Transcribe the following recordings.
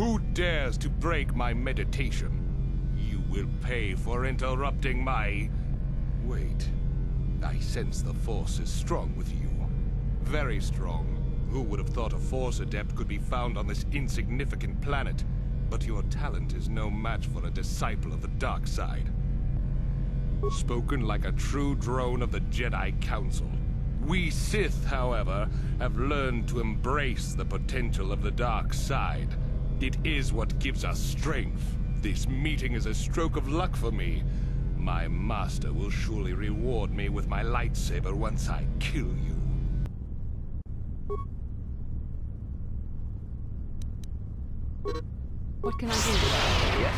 Who dares to break my meditation? You will pay for interrupting my... Wait. I sense the Force is strong with you. Very strong. Who would have thought a Force adept could be found on this insignificant planet? But your talent is no match for a disciple of the dark side. Spoken like a true drone of the Jedi Council. We Sith, however, have learned to embrace the potential of the dark side. It is what gives us strength. This meeting is a stroke of luck for me. My master will surely reward me with my lightsaber once I kill you. What can I do? Yes?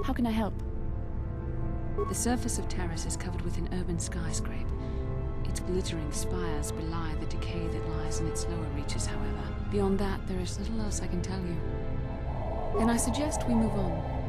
How can I help? The surface of Taris is covered with an urban skyscrape. Its glittering spires belie the decay that lies in its lower reaches, however. Beyond that, there is little else I can tell you. Then I suggest we move on.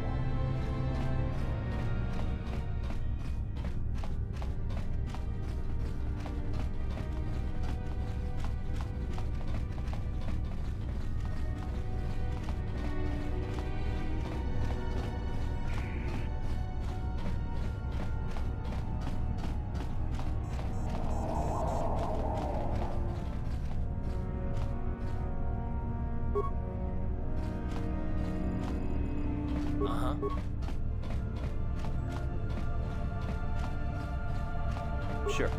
Sure.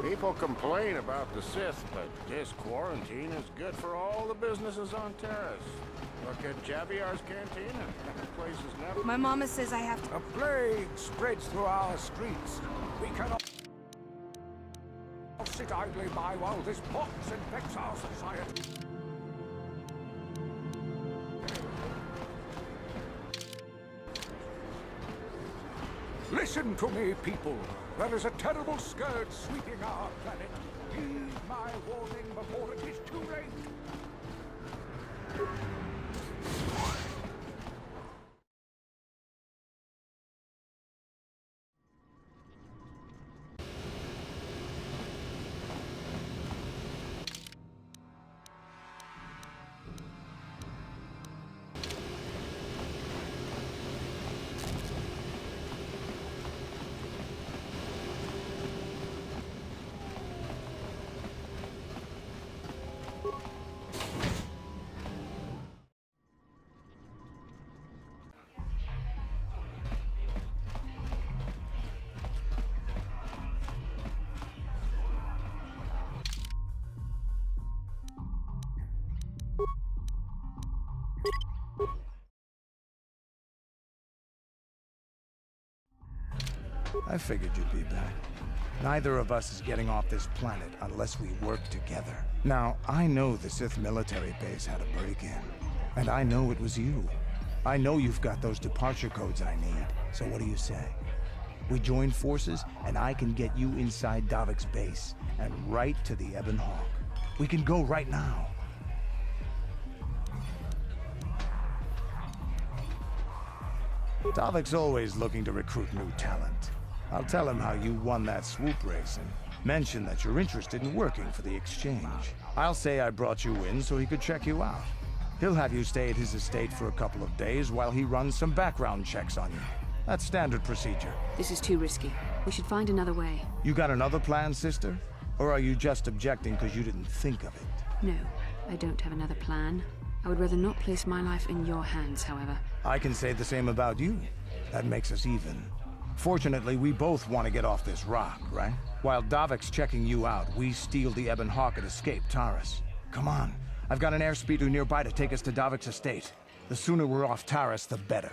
People complain about the Sith, but this quarantine is good for all the businesses on Taris. Look at Javier's Cantina. That place is never... My mama says I have to... A plague spreads through our streets. We cannot sit idly by while this pox infects our society. Listen to me, people. There is a terrible scourge sweeping our planet. Heed my warning before it is too late. I figured you'd be back. Neither of us is getting off this planet unless we work together. Now, I know the Sith military base had a break-in, and I know it was you. I know you've got those departure codes I need, so what do you say? We join forces, and I can get you inside Davik's base, and right to the Ebon Hawk. We can go right now. Davik's always looking to recruit new talent. I'll tell him how you won that swoop race and mention that you're interested in working for the exchange. I'll say I brought you in so he could check you out. He'll have you stay at his estate for a couple of days while he runs some background checks on you. That's standard procedure. This is too risky. We should find another way. You got another plan, sister? Or are you just objecting because you didn't think of it? No, I don't have another plan. I would rather not place my life in your hands, however. I can say the same about you. That makes us even. Fortunately, we both want to get off this rock, right? While Davik's checking you out, we steal the Ebon Hawk and escape Taris. Come on. I've got an airspeeder nearby to take us to Davik's estate. The sooner we're off Taris, the better.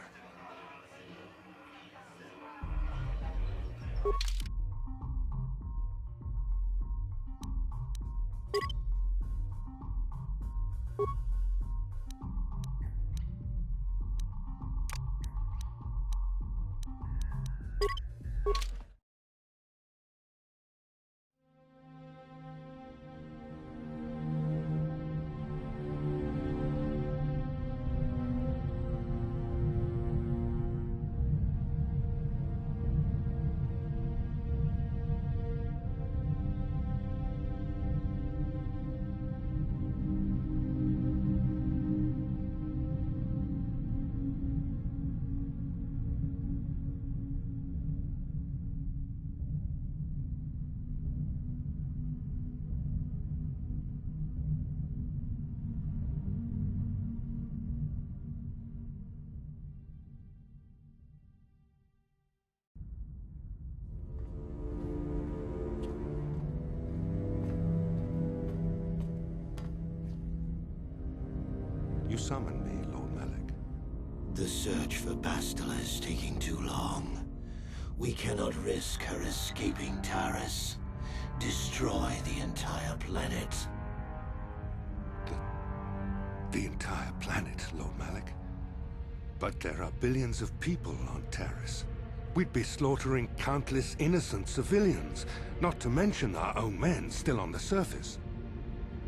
You summoned me, Lord Malak. The search for Bastila is taking too long. We cannot risk her escaping Taris. Destroy the entire planet. The entire planet, Lord Malak. But there are billions of people on Taris. We'd be slaughtering countless innocent civilians, not to mention our own men still on the surface.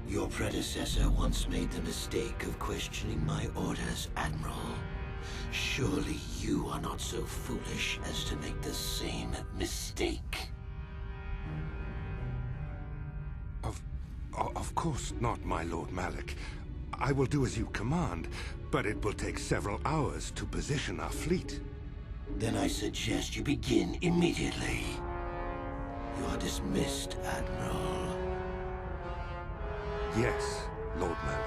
Your predecessor once made the mistake of questioning my orders, Admiral. Surely you are not so foolish as to make the same mistake. Of course not, my Lord Malak. I will do as you command, but it will take several hours to position our fleet. Then I suggest you begin immediately. You are dismissed, Admiral. Yes, Lord Malak.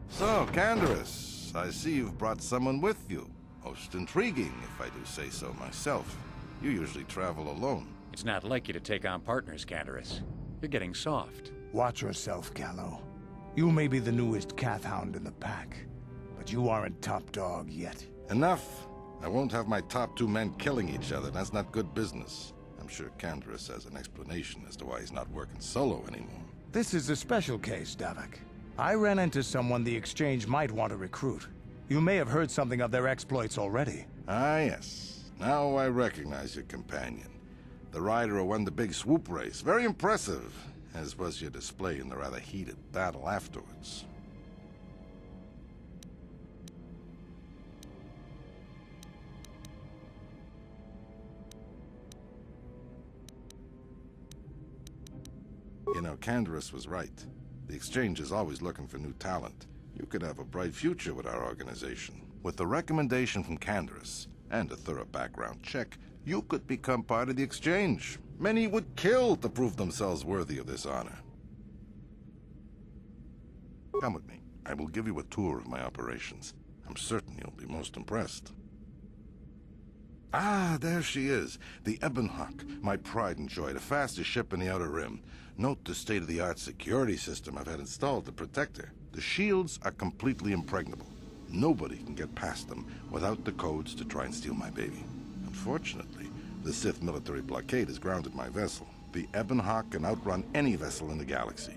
So, Candaris, I see you've brought someone with you. Most intriguing, if I do say so myself. You usually travel alone. It's not like you to take on partners, Candaris. You're getting soft. Watch yourself, Callow. You may be the newest Cathhound in the pack, but you aren't top dog yet. Enough. I won't have my top two men killing each other. That's not good business. I'm sure Candaris has an explanation as to why he's not working solo anymore. This is a special case, Davik. I ran into someone the Exchange might want to recruit. You may have heard something of their exploits already. Ah, yes. Now I recognize your companion. The rider who won the big swoop race. Very impressive, as was your display in the rather heated battle afterwards. You know, Candaris was right. The Exchange is always looking for new talent. You could have a bright future with our organization. With the recommendation from Candaris and a thorough background check, you could become part of the Exchange. Many would kill to prove themselves worthy of this honor. Come with me. I will give you a tour of my operations. I'm certain you'll be most impressed. Ah, there she is. The Ebonhawk, my pride and joy, the fastest ship in the Outer Rim. Note the state-of-the-art security system I've had installed to protect her. The shields are completely impregnable. Nobody can get past them without the codes to try and steal my baby. Unfortunately, the Sith military blockade has grounded my vessel. The Ebonhawk can outrun any vessel in the galaxy.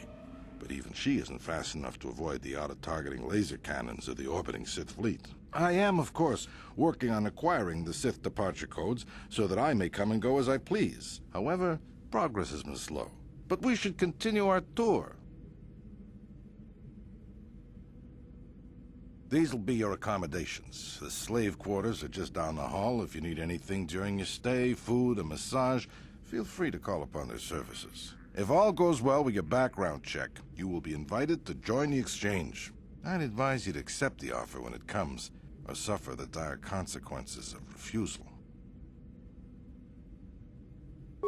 But even she isn't fast enough to avoid the auto-targeting laser cannons of the orbiting Sith fleet. I am, of course, working on acquiring the Sith departure codes so that I may come and go as I please. However, progress has been slow. But we should continue our tour. These will be your accommodations. The slave quarters are just down the hall. If you need anything during your stay, food, a massage, feel free to call upon their services. If all goes well with your background check, you will be invited to join the exchange. I'd advise you to accept the offer when it comes, or suffer the dire consequences of refusal.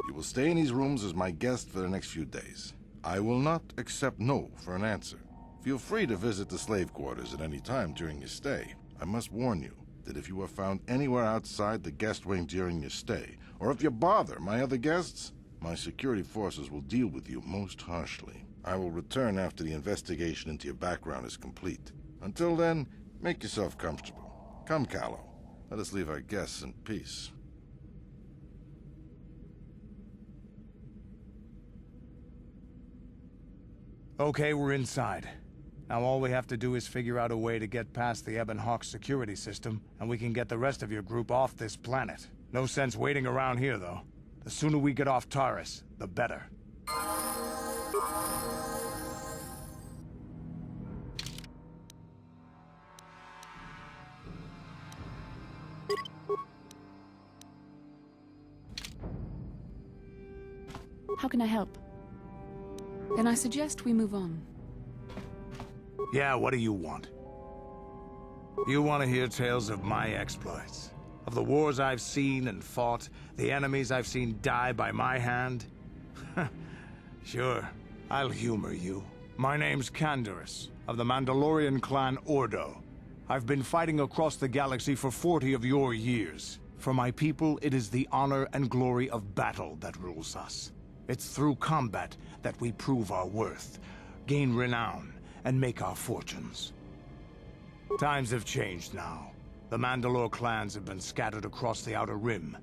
You will stay in these rooms as my guest for the next few days. I will not accept no for an answer. Feel free to visit the slave quarters at any time during your stay. I must warn you that if you are found anywhere outside the guest wing during your stay, or if you bother my other guests, my security forces will deal with you most harshly. I will return after the investigation into your background is complete. Until then, make yourself comfortable. Come, Callow. Let us leave our guests in peace. Okay, we're inside. Now all we have to do is figure out a way to get past the Ebonhawk security system, and we can get the rest of your group off this planet. No sense waiting around here, though. The sooner we get off Taris, the better. How can I help? Then I suggest we move on. Yeah, what do you want? You want to hear tales of my exploits? Of the wars I've seen and fought, the enemies I've seen die by my hand? Sure, I'll humor you. My name's Canderous, of the Mandalorian clan Ordo. I've been fighting across the galaxy for 40 of your years. For my people, it is the honor and glory of battle that rules us. It's through combat that we prove our worth, gain renown, and make our fortunes. Times have changed now. The Mandalore clans have been scattered across the Outer Rim.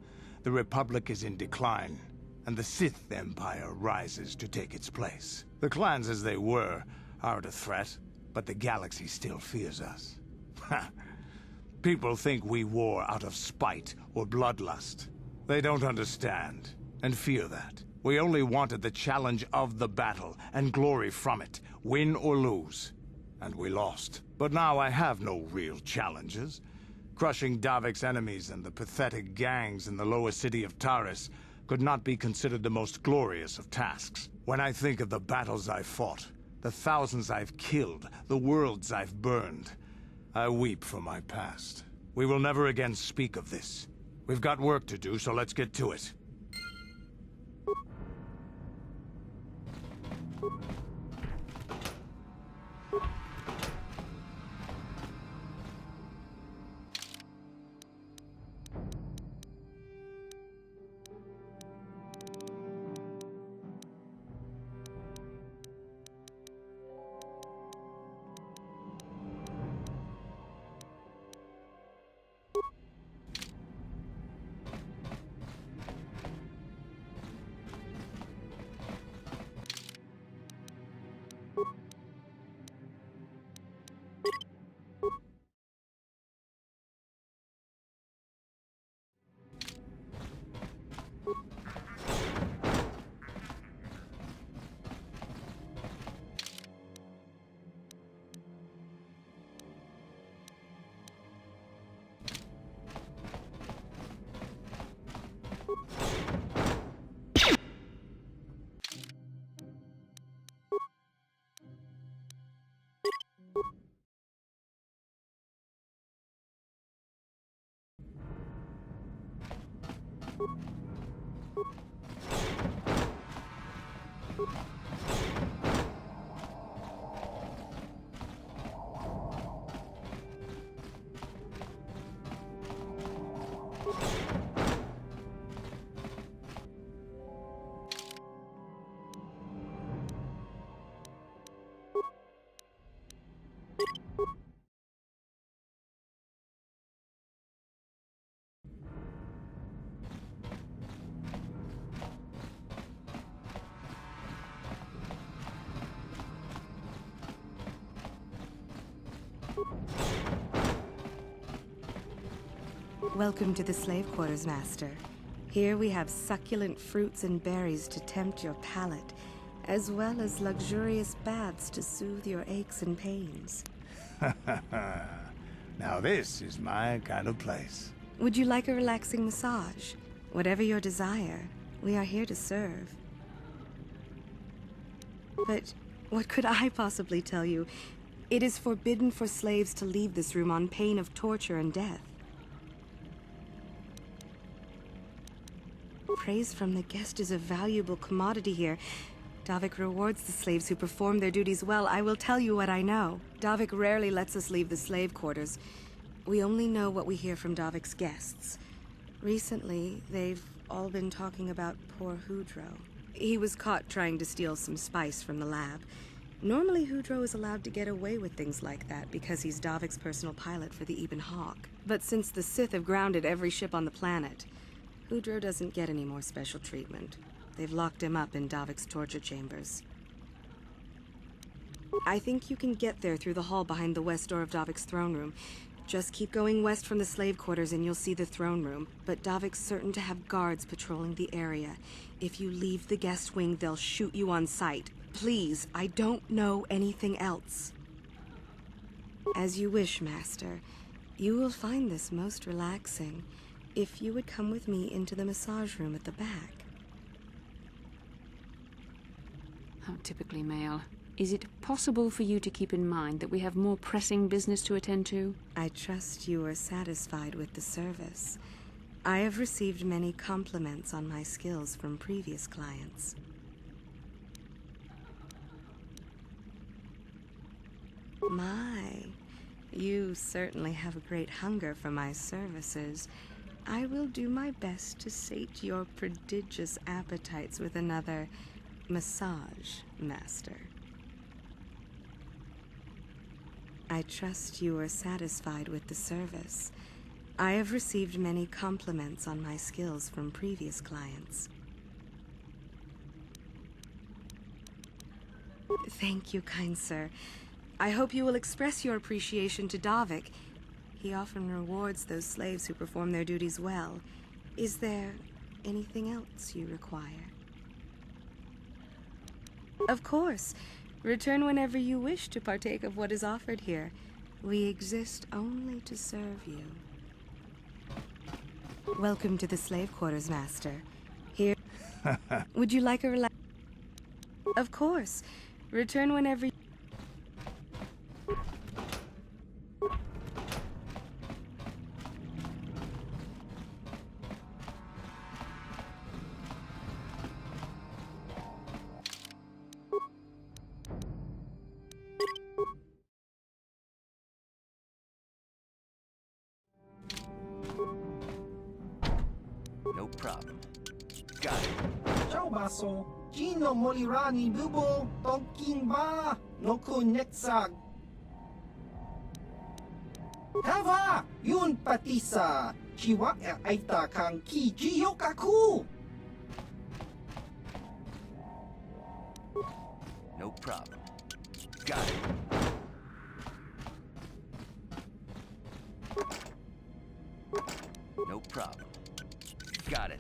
The Republic is in decline, and the Sith Empire rises to take its place. The clans as they were aren't a threat, but the galaxy still fears us. People think we war out of spite or bloodlust. They don't understand, and fear that. We only wanted the challenge of the battle, and glory from it, win or lose. And we lost. But now I have no real challenges. Crushing Davik's enemies and the pathetic gangs in the lower city of Taris could not be considered the most glorious of tasks. When I think of the battles I've fought, the thousands I've killed, the worlds I've burned, I weep for my past. We will never again speak of this. We've got work to do, so let's get to it. Welcome to the slave quarters, Master. Here we have succulent fruits and berries to tempt your palate, as well as luxurious baths to soothe your aches and pains. Now this is my kind of place. Would you like a relaxing massage? Whatever your desire, we are here to serve. But what could I possibly tell you? It is forbidden for slaves to leave this room on pain of torture and death. Praise from the guest is a valuable commodity here. Davik rewards the slaves who perform their duties well. I will tell you what I know. Davik rarely lets us leave the slave quarters. We only know what we hear from Davik's guests. Recently, they've all been talking about poor Hudro. He was caught trying to steal some spice from the lab. Normally, Hudro is allowed to get away with things like that because he's Davik's personal pilot for the Ebon Hawk. But since the Sith have grounded every ship on the planet, Hudro doesn't get any more special treatment. They've locked him up in Davik's torture chambers. I think you can get there through the hall behind the west door of Davik's throne room. Just keep going west from the slave quarters and you'll see the throne room. But Davik's certain to have guards patrolling the area. If you leave the guest wing, they'll shoot you on sight. Please, I don't know anything else. As you wish, Master. You will find this most relaxing if you would come with me into the massage room at the back. How typically male. Is it possible for you to keep in mind that we have more pressing business to attend to? I trust you are satisfied with the service. I have received many compliments on my skills from previous clients. My, you certainly have a great hunger for my services. I will do my best to sate your prodigious appetites with another massage, Master. I trust you are satisfied with the service. I have received many compliments on my skills from previous clients. Thank you, kind sir. I hope you will express your appreciation to Davik. He often rewards those slaves who perform their duties well. Is there anything else you require? Of course. Return whenever you wish to partake of what is offered here. We exist only to serve you. Welcome to the slave quarters, Master. Here... Would you like a Of course. Return whenever... No problem. Got it. Ciao baso. Gino molirani bubo tonking ba no kunyetsag. Hava yun patisa. Chiwak aita kang ki jiyokaku. No problem. Got it. No problem. Got it.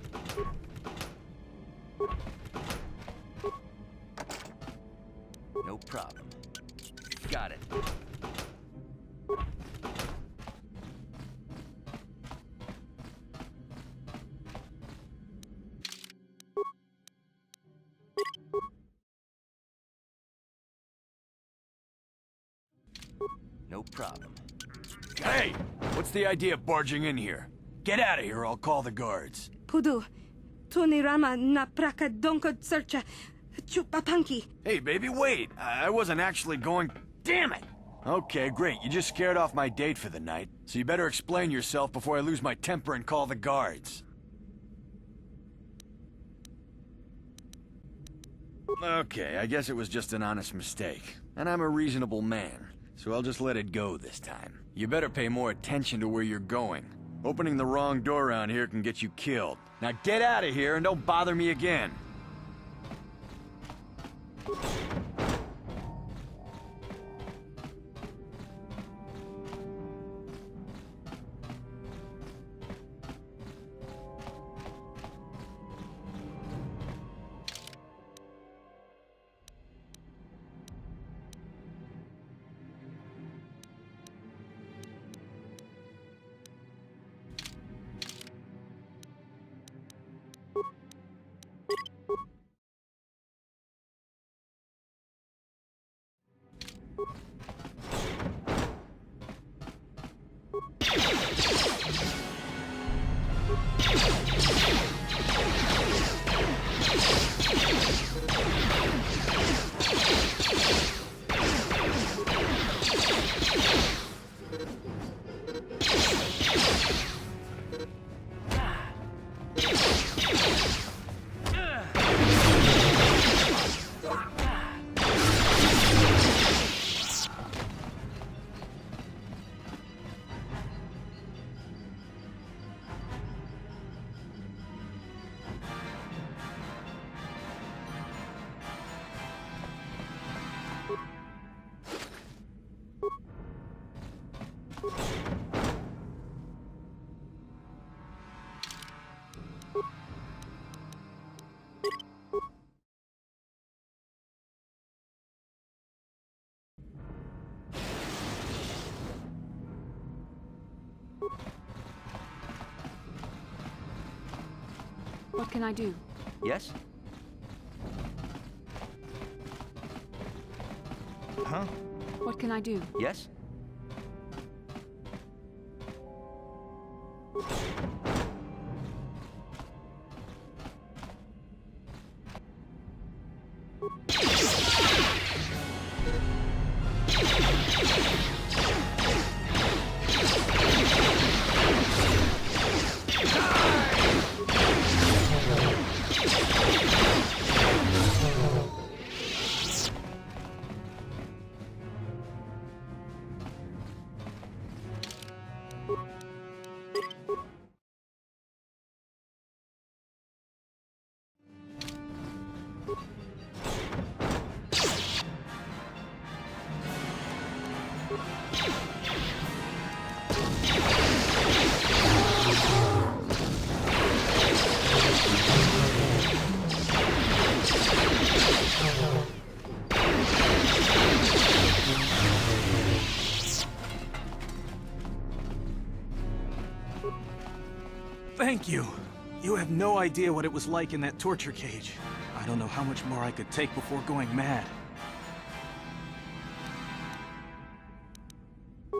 No problem. Got it. No problem. Hey! What's the idea of barging in here? Get out of here, I'll call the guards. Pudu. Tunirama na praka donko searcha. Chupapanki. Hey, baby, wait! I wasn't actually going... Damn it! Okay, great. You just scared off my date for the night. So you better explain yourself before I lose my temper and call the guards. Okay, I guess it was just an honest mistake. And I'm a reasonable man, so I'll just let it go this time. You better pay more attention to where you're going. Opening the wrong door around here can get you killed. Now get out of here and don't bother me again. What can I do? Yes? Huh? What can I do? Yes? Thank you. You have no idea what it was like in that torture cage. I don't know how much more I could take before going mad.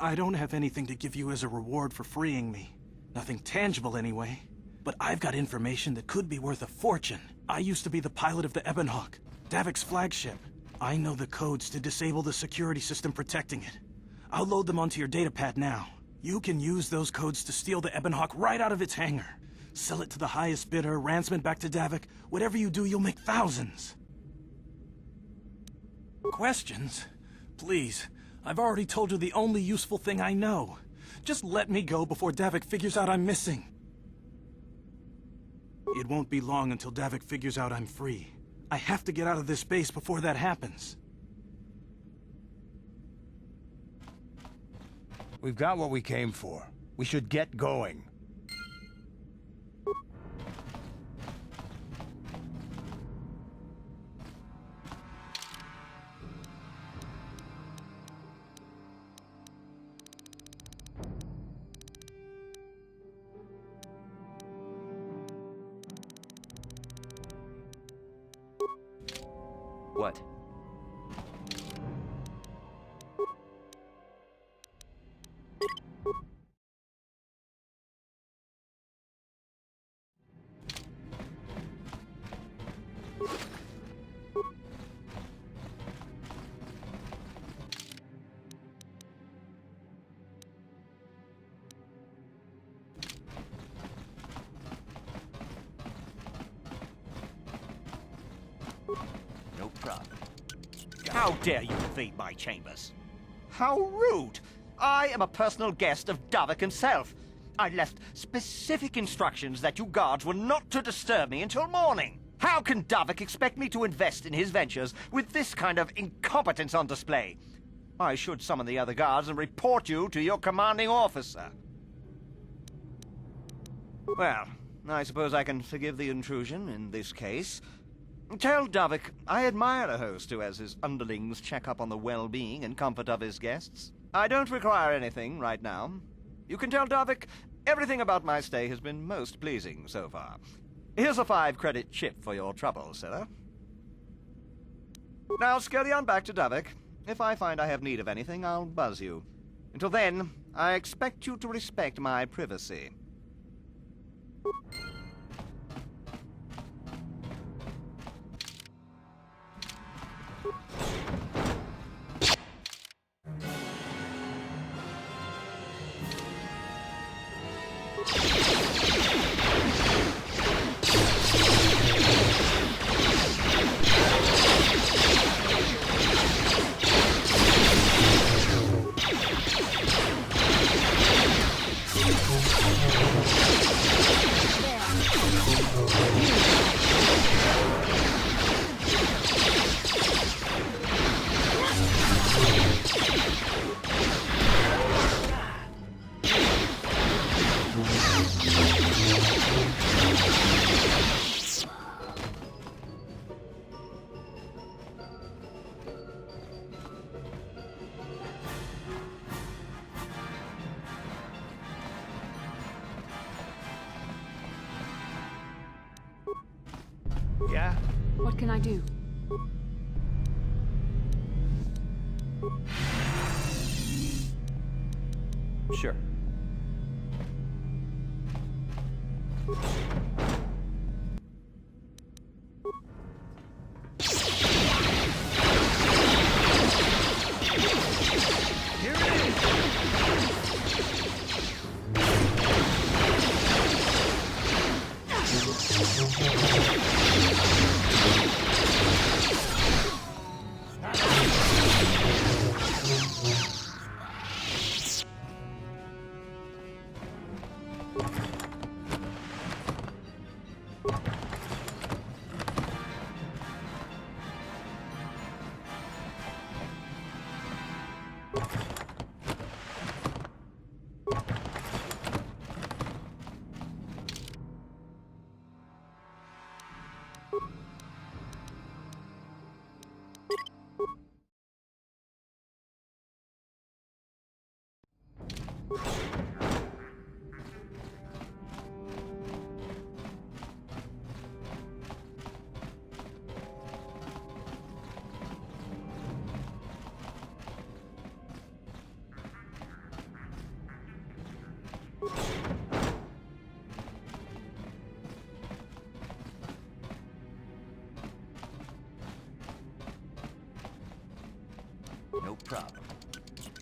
I don't have anything to give you as a reward for freeing me. Nothing tangible anyway. But I've got information that could be worth a fortune. I used to be the pilot of the Ebonhawk, Davik's flagship. I know the codes to disable the security system protecting it. I'll load them onto your datapad now. You can use those codes to steal the Ebonhawk right out of its hangar. Sell it to the highest bidder, ransom it back to Davik. Whatever you do, you'll make thousands. Questions? Please, I've already told you the only useful thing I know. Just let me go before Davik figures out I'm missing. It won't be long until Davik figures out I'm free. I have to get out of this base before that happens. We've got what we came for. We should get going. What? No problem. How dare you invade my chambers? How rude! I am a personal guest of Davik himself. I left specific instructions that you guards were not to disturb me until morning. How can Davik expect me to invest in his ventures with this kind of incompetence on display? I should summon the other guards and report you to your commanding officer. Well, I suppose I can forgive the intrusion in this case. Tell Davik I admire a host who has his underlings check up on the well-being and comfort of his guests. I don't require anything right now. You can tell Davik everything about my stay has been most pleasing so far. Here's a 5-credit chip for your trouble, sir. Now scurry on back to Davik. If I find I have need of anything, I'll buzz you. Until then, I expect you to respect my privacy. Yeah? What can I do? Sure. No problem.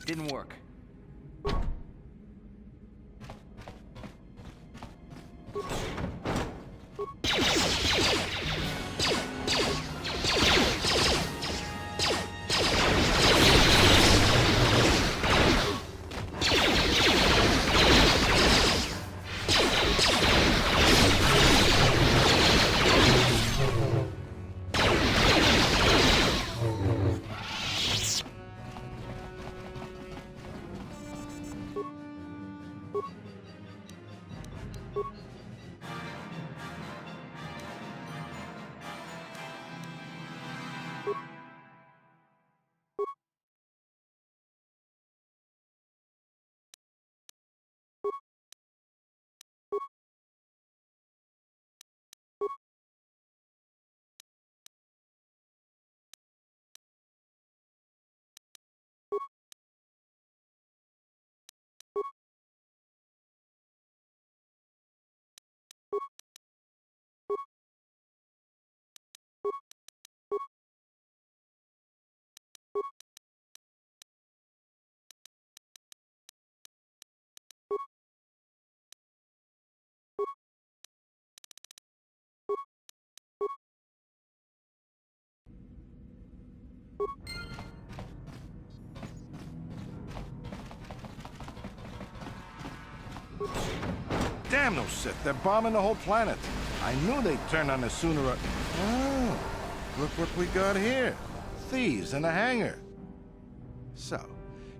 Didn't work. Damn those Sith, they're bombing the whole planet. I knew they'd turn on us sooner or... Oh, look what we got here. Thieves in a hangar. So,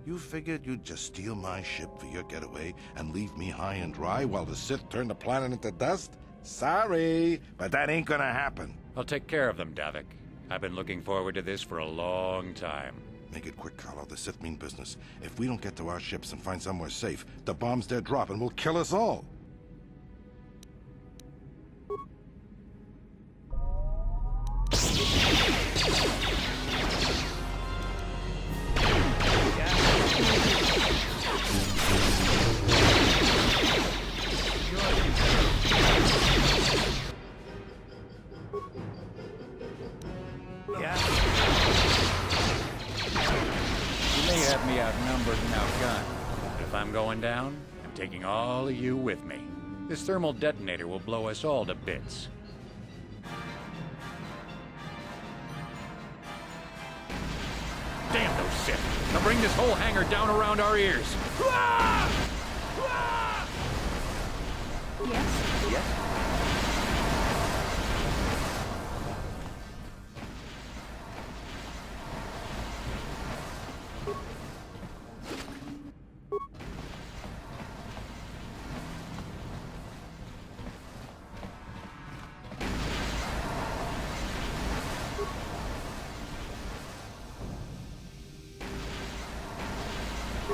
you figured you'd just steal my ship for your getaway and leave me high and dry while the Sith turn the planet into dust? Sorry, but that ain't gonna happen. I'll take care of them, Davik. I've been looking forward to this for a long time. Make it quick, Carlo. The Sith mean business. If we don't get to our ships and find somewhere safe, the bombs they're dropping will kill us all. Me outnumbered and outgunned. But if I'm going down, I'm taking all of you with me. This thermal detonator will blow us all to bits. Damn those Sith! They'll bring this whole hangar down around our ears. Yes? Yes?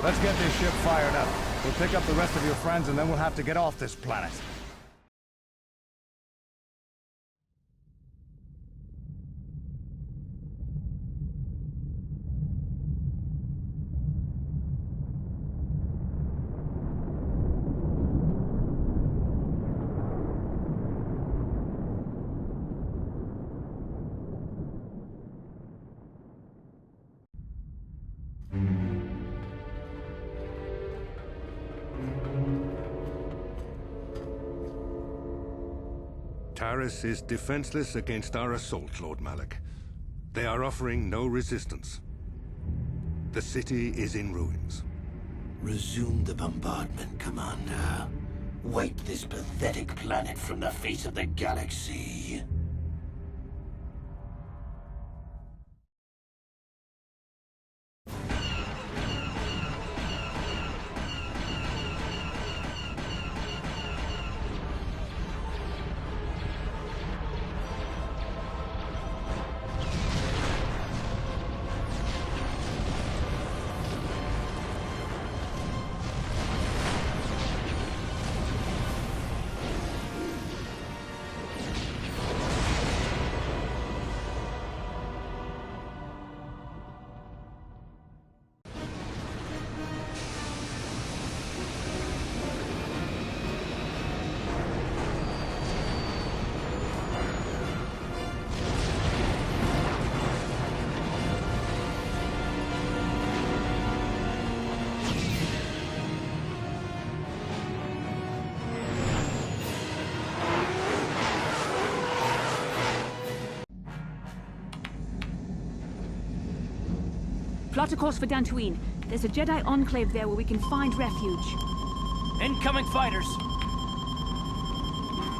Let's get this ship fired up. We'll pick up the rest of your friends and then we'll have to get off this planet. Taris is defenseless against our assault, Lord Malak. They are offering no resistance. The city is in ruins. Resume the bombardment, Commander. Wipe this pathetic planet from the face of the galaxy. Plot a course for Dantooine. There's a Jedi enclave there where we can find refuge. Incoming fighters!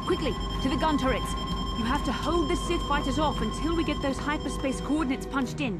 Quickly, to the gun turrets. You have to hold the Sith fighters off until we get those hyperspace coordinates punched in.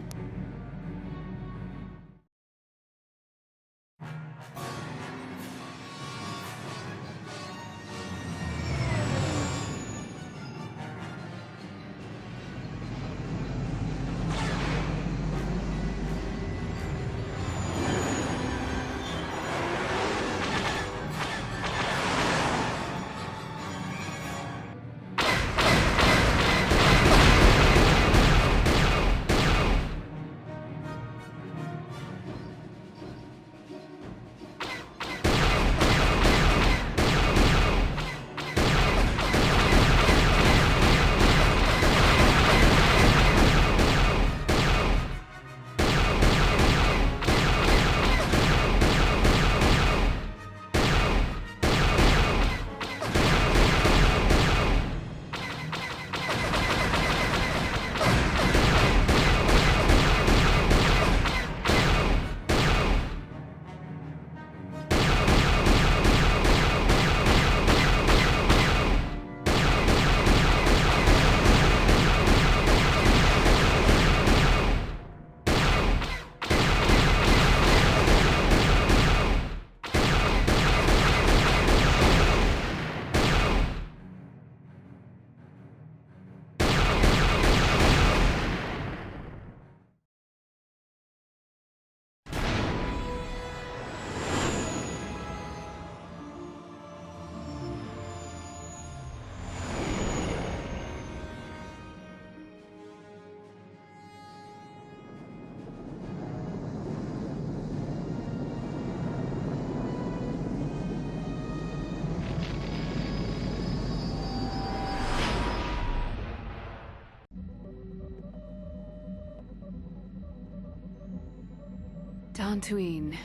Dantooine.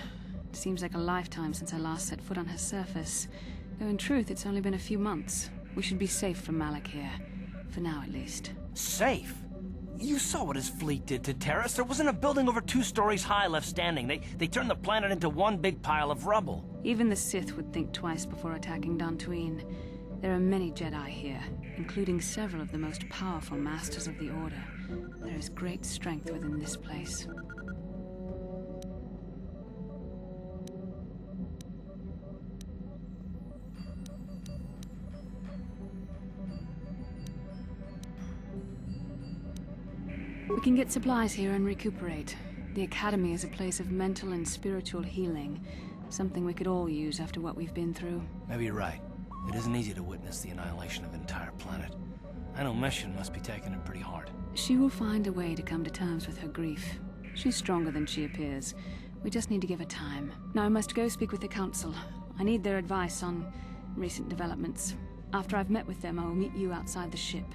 Seems like a lifetime since I last set foot on her surface. Though in truth, it's only been a few months. We should be safe from Malak here. For now, at least. Safe? You saw what his fleet did to Taris. There wasn't a building over 2 stories high left standing. They turned the planet into one big pile of rubble. Even the Sith would think twice before attacking Dantooine. There are many Jedi here, including several of the most powerful Masters of the Order. There is great strength within this place. We can get supplies here and recuperate. The Academy is a place of mental and spiritual healing. Something we could all use after what we've been through. Maybe you're right. It isn't easy to witness the annihilation of an entire planet. I know Mission must be taking it pretty hard. She will find a way to come to terms with her grief. She's stronger than she appears. We just need to give her time. Now I must go speak with the Council. I need their advice on recent developments. After I've met with them, I will meet you outside the ship.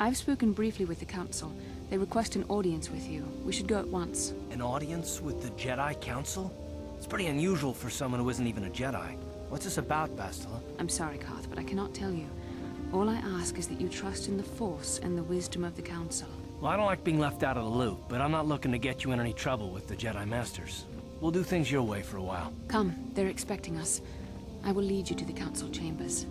I've spoken briefly with the Council. They request an audience with you. We should go at once. An audience with the Jedi Council? It's pretty unusual for someone who isn't even a Jedi. What's this about, Bastila? I'm sorry, Koth, but I cannot tell you. All I ask is that you trust in the Force and the wisdom of the Council. Well, I don't like being left out of the loop, but I'm not looking to get you in any trouble with the Jedi Masters. We'll do things your way for a while. Come, they're expecting us. I will lead you to the Council chambers.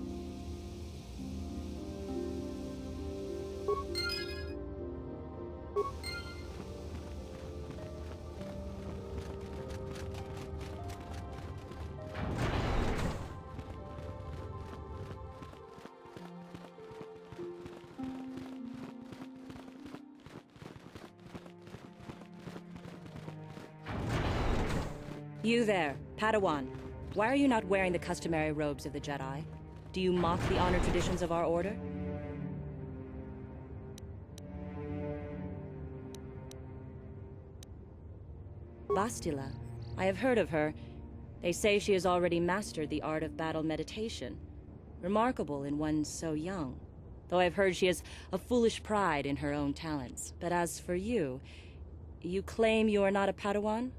You there, Padawan. Why are you not wearing the customary robes of the Jedi? Do you mock the honor traditions of our order? Bastila. I have heard of her. They say she has already mastered the art of battle meditation. Remarkable in one so young. Though I've heard she has a foolish pride in her own talents. But as for you, you claim you are not a Padawan?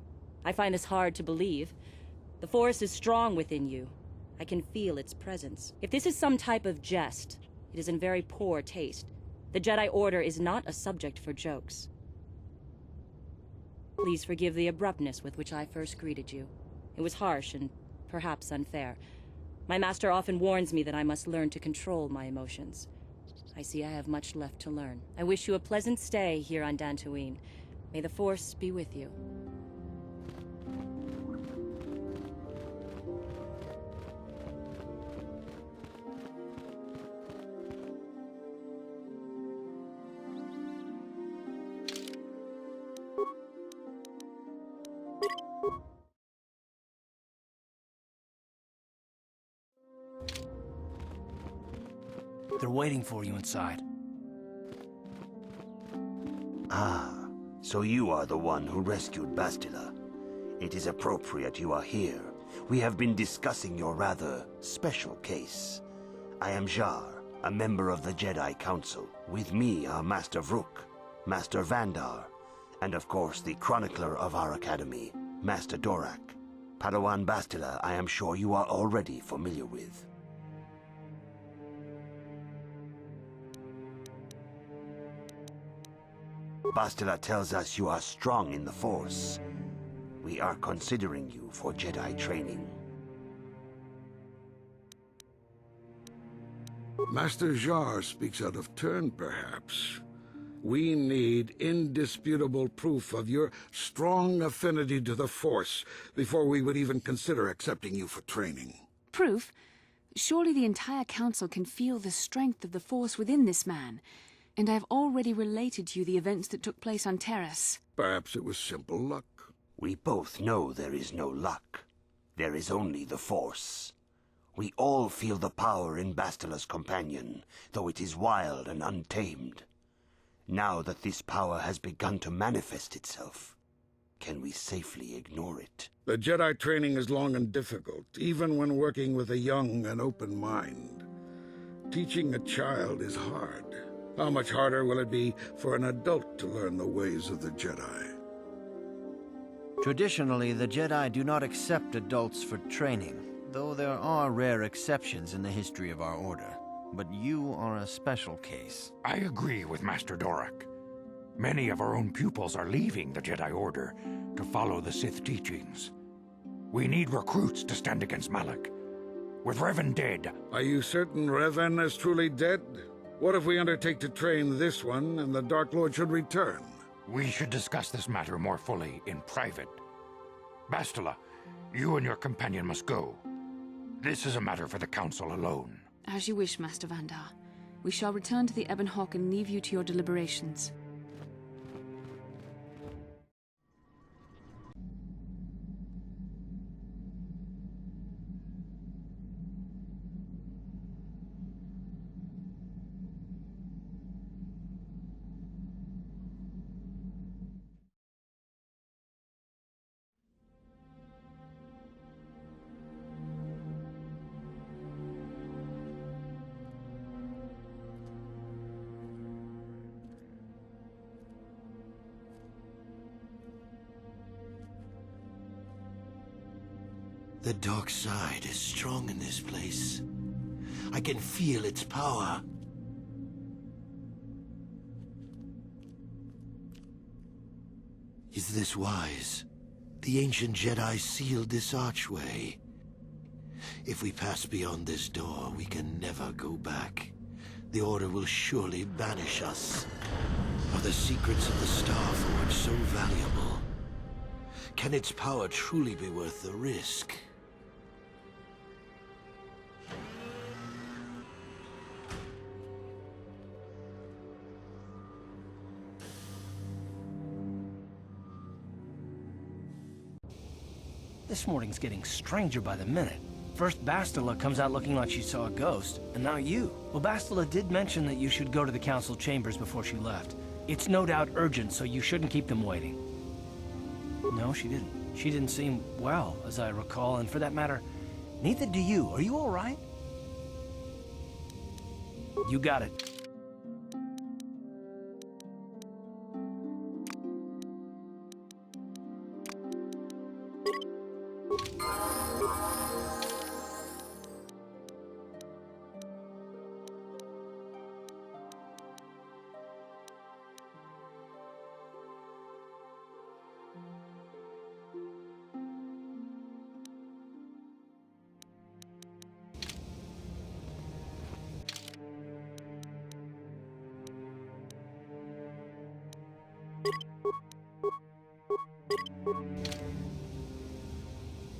I find this hard to believe. The Force is strong within you. I can feel its presence. If this is some type of jest, it is in very poor taste. The Jedi Order is not a subject for jokes. Please forgive the abruptness with which I first greeted you. It was harsh and perhaps unfair. My master often warns me that I must learn to control my emotions. I see I have much left to learn. I wish you a pleasant stay here on Dantooine. May the Force be with you. They're waiting for you inside. Ah, so you are the one who rescued Bastila. It is appropriate you are here. We have been discussing your rather special case. I am Jar, a member of the Jedi Council. With me are Master Vrook, Master Vandar, and of course the chronicler of our academy, Master Dorak. Padawan Bastila, I am sure you are already familiar with. Bastila tells us you are strong in the Force. We are considering you for Jedi training. Master Jar speaks out of turn, perhaps. We need indisputable proof of your strong affinity to the Force before we would even consider accepting you for training. Proof? Surely the entire Council can feel the strength of the Force within this man. And I have already related to you the events that took place on Taris. Perhaps it was simple luck. We both know there is no luck. There is only the Force. We all feel the power in Bastila's companion, though it is wild and untamed. Now that this power has begun to manifest itself, can we safely ignore it? The Jedi training is long and difficult, even when working with a young and open mind. Teaching a child is hard. How much harder will it be for an adult to learn the ways of the Jedi? Traditionally, the Jedi do not accept adults for training, though there are rare exceptions in the history of our order. But you are a special case. I agree with Master Dorak. Many of our own pupils are leaving the Jedi Order to follow the Sith teachings. We need recruits to stand against Malak. With Revan dead... Are you certain Revan is truly dead? What if we undertake to train this one and the Dark Lord should return? We should discuss this matter more fully in private. Bastila, you and your companion must go. This is a matter for the Council alone. As you wish, Master Vandar. We shall return to the Ebon Hawk and leave you to your deliberations. The dark side is strong in this place. I can feel its power. Is this wise? The ancient Jedi sealed this archway. If we pass beyond this door, we can never go back. The Order will surely banish us. Are the secrets of the Star Forge so valuable? Can its power truly be worth the risk? This morning's getting stranger by the minute. First Bastila comes out looking like she saw a ghost, and now you. Well, Bastila did mention that you should go to the council chambers before she left. It's no doubt urgent, so you shouldn't keep them waiting. No, she didn't. She didn't seem well, as I recall, and for that matter, neither do you. Are you all right? You got it.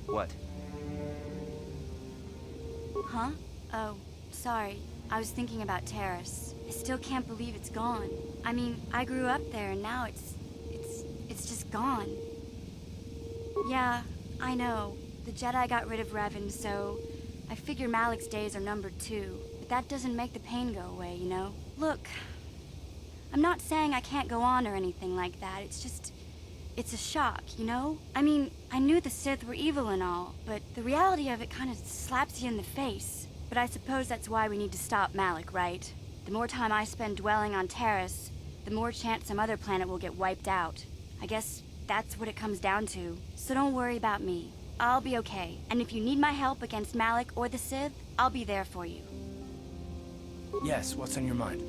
What? Huh? Oh, sorry. I was thinking about Taris. I still can't believe it's gone. I mean, I grew up there and now it's just gone. Yeah, I know. The Jedi got rid of Revan, so I figure Malik's days are numbered too. But that doesn't make the pain go away, you know? Look, I'm not saying I can't go on or anything like that. It's just, it's a shock, you know? I mean, I knew the Sith were evil and all, but the reality of it kind of slaps you in the face. But I suppose that's why we need to stop Malik, right? The more time I spend dwelling on Taris, the more chance some other planet will get wiped out. I guess that's what it comes down to. So don't worry about me. I'll be okay. And if you need my help against Malik or the Sith, I'll be there for you. Yes, what's on your mind?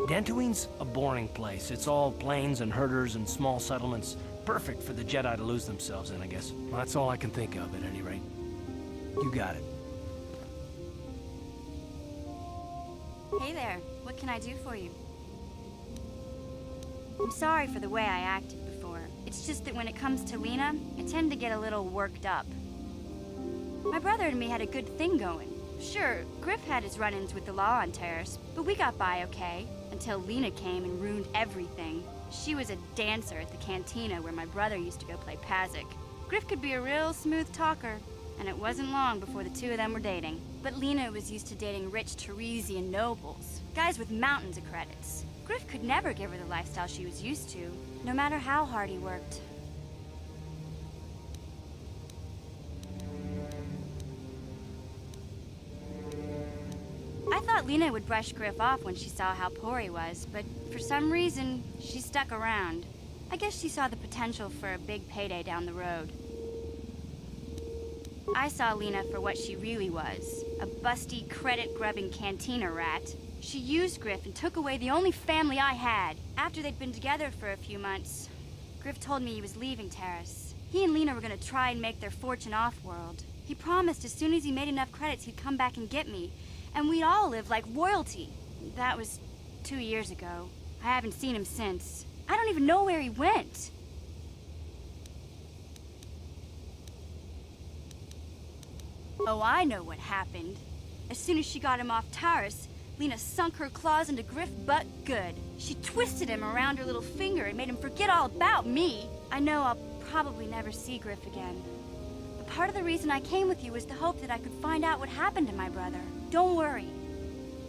Dantooine's a boring place. It's all plains and herders and small settlements. Perfect for the Jedi to lose themselves in, I guess. Well, that's all I can think of, at any rate. You got it. Hey there, what can I do for you? I'm sorry for the way I acted before. It's just that when it comes to Lena, I tend to get a little worked up. My brother and me had a good thing going. Sure, Griff had his run-ins with the law on Taris, but we got by okay, until Lena came and ruined everything. She was a dancer at the cantina where my brother used to go play Pazik. Griff could be a real smooth talker, and it wasn't long before the two of them were dating. But Lena was used to dating rich Tarisian nobles, guys with mountains of credits. Griff could never give her the lifestyle she was used to, no matter how hard he worked. I thought Lena would brush Griff off when she saw how poor he was, but for some reason, she stuck around. I guess she saw the potential for a big payday down the road. I saw Lena for what she really was, a busty, credit-grubbing cantina rat. She used Griff and took away the only family I had. After they'd been together for a few months, Griff told me he was leaving Taris. He and Lena were gonna try and make their fortune off-world. He promised as soon as he made enough credits he'd come back and get me, and we'd all live like royalty. That was 2 years ago. I haven't seen him since. I don't even know where he went. Oh, I know what happened. As soon as she got him off Taris, Lena sunk her claws into Griff butt good. She twisted him around her little finger and made him forget all about me. I know I'll probably never see Griff again. But part of the reason I came with you was the hope that I could find out what happened to my brother. Don't worry.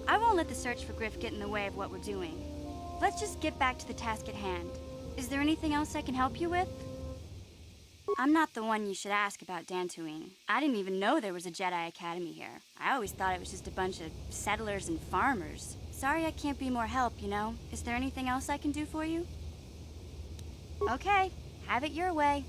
I won't let the search for Griff get in the way of what we're doing. Let's just get back to the task at hand. Is there anything else I can help you with? I'm not the one you should ask about Dantooine. I didn't even know there was a Jedi Academy here. I always thought it was just a bunch of settlers and farmers. Sorry I can't be more help, you know? Is there anything else I can do for you? Okay, have it your way.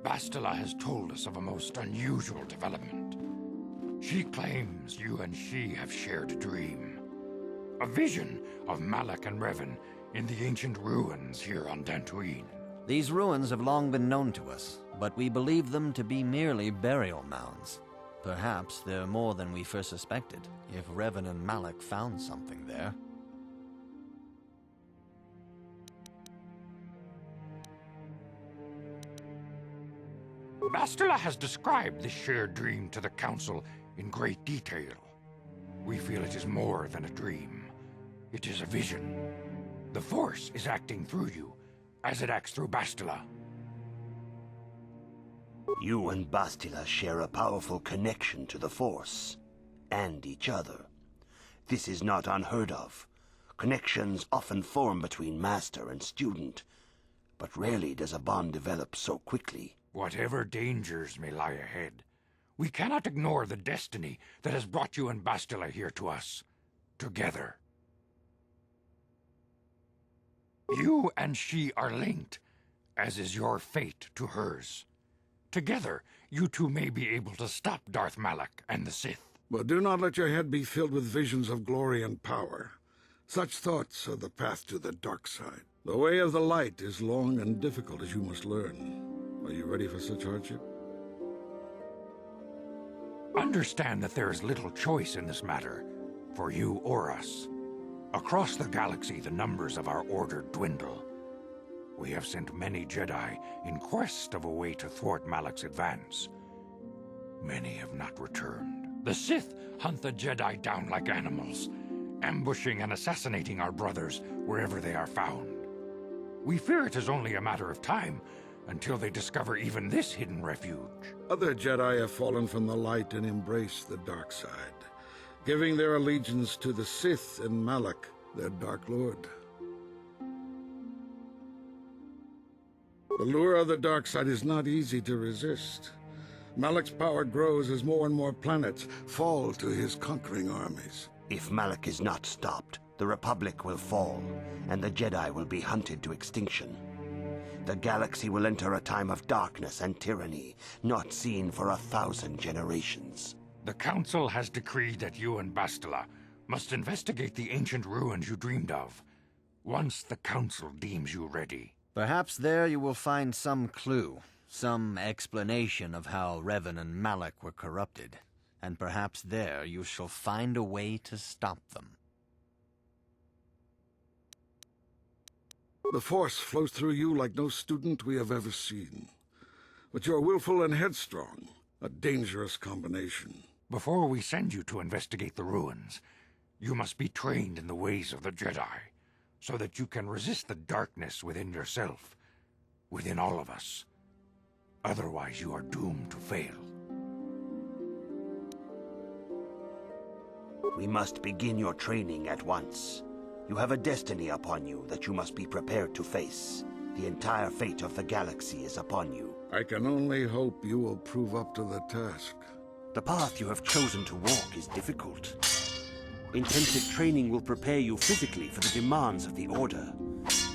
Bastila has told us of a most unusual development. She claims you and she have shared a dream. A vision of Malak and Revan in the ancient ruins here on Dantooine. These ruins have long been known to us, but we believe them to be merely burial mounds. Perhaps they're more than we first suspected, if Revan and Malak found something there. Bastila has described this shared dream to the Council in great detail. We feel it is more than a dream. It is a vision. The Force is acting through you, as it acts through Bastila. You and Bastila share a powerful connection to the Force, and each other. This is not unheard of. Connections often form between master and student, but rarely does a bond develop so quickly. Whatever dangers may lie ahead, we cannot ignore the destiny that has brought you and Bastila here to us, together. You and she are linked, as is your fate to hers. Together, you two may be able to stop Darth Malak and the Sith. But do not let your head be filled with visions of glory and power. Such thoughts are the path to the dark side. The way of the light is long and difficult, as you must learn. Are you ready for such hardship? Understand that there is little choice in this matter, for you or us. Across the galaxy, the numbers of our order dwindle. We have sent many Jedi in quest of a way to thwart Malak's advance. Many have not returned. The Sith hunt the Jedi down like animals, ambushing and assassinating our brothers wherever they are found. We fear it is only a matter of time until they discover even this hidden refuge. Other Jedi have fallen from the light and embraced the dark side, giving their allegiance to the Sith and Malak, their Dark Lord. The lure of the dark side is not easy to resist. Malak's power grows as more and more planets fall to his conquering armies. If Malak is not stopped, the Republic will fall, and the Jedi will be hunted to extinction. The galaxy will enter a time of darkness and tyranny, not seen for 1,000 generations. The Council has decreed that you and Bastila must investigate the ancient ruins you dreamed of, once the Council deems you ready. Perhaps there you will find some clue, some explanation of how Revan and Malak were corrupted, and perhaps there you shall find a way to stop them. The Force flows through you like no student we have ever seen. But you are willful and headstrong, a dangerous combination. Before we send you to investigate the ruins, you must be trained in the ways of the Jedi, so that you can resist the darkness within yourself, within all of us. Otherwise, you are doomed to fail. We must begin your training at once. You have a destiny upon you that you must be prepared to face. The entire fate of the galaxy is upon you. I can only hope you will prove up to the task. The path you have chosen to walk is difficult. Intensive training will prepare you physically for the demands of the Order.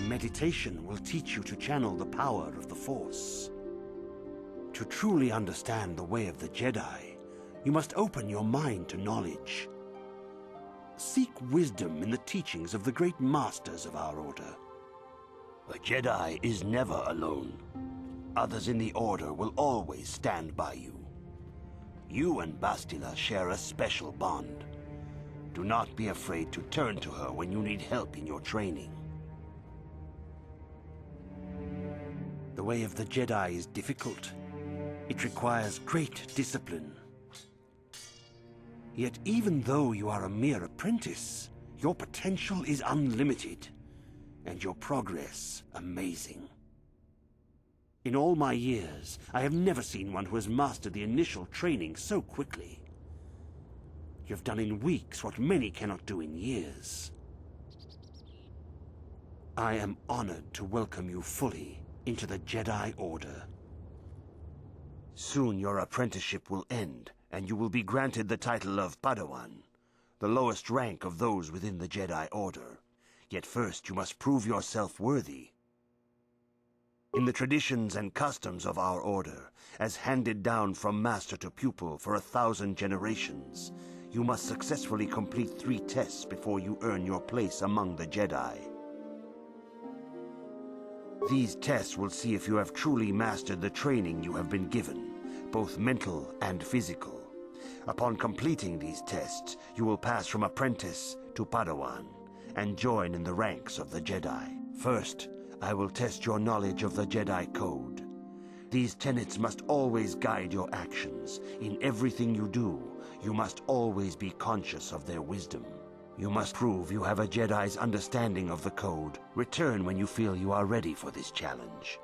Meditation will teach you to channel the power of the Force. To truly understand the way of the Jedi, you must open your mind to knowledge. Seek wisdom in the teachings of the great masters of our Order. A Jedi is never alone. Others in the Order will always stand by you. You and Bastila share a special bond. Do not be afraid to turn to her when you need help in your training. The way of the Jedi is difficult. It requires great discipline. Yet even though you are a mere apprentice, your potential is unlimited, and your progress amazing. In all my years, I have never seen one who has mastered the initial training so quickly. You've done in weeks what many cannot do in years. I am honored to welcome you fully into the Jedi Order. Soon your apprenticeship will end, and you will be granted the title of Padawan, the lowest rank of those within the Jedi Order. Yet first you must prove yourself worthy. In the traditions and customs of our order, as handed down from master to pupil for 1,000 generations, you must successfully complete 3 tests before you earn your place among the Jedi. These tests will see if you have truly mastered the training you have been given, both mental and physical. Upon completing these tests, you will pass from apprentice to Padawan, and join in the ranks of the Jedi. First, I will test your knowledge of the Jedi Code. These tenets must always guide your actions. In everything you do, you must always be conscious of their wisdom. You must prove you have a Jedi's understanding of the Code. Return when you feel you are ready for this challenge.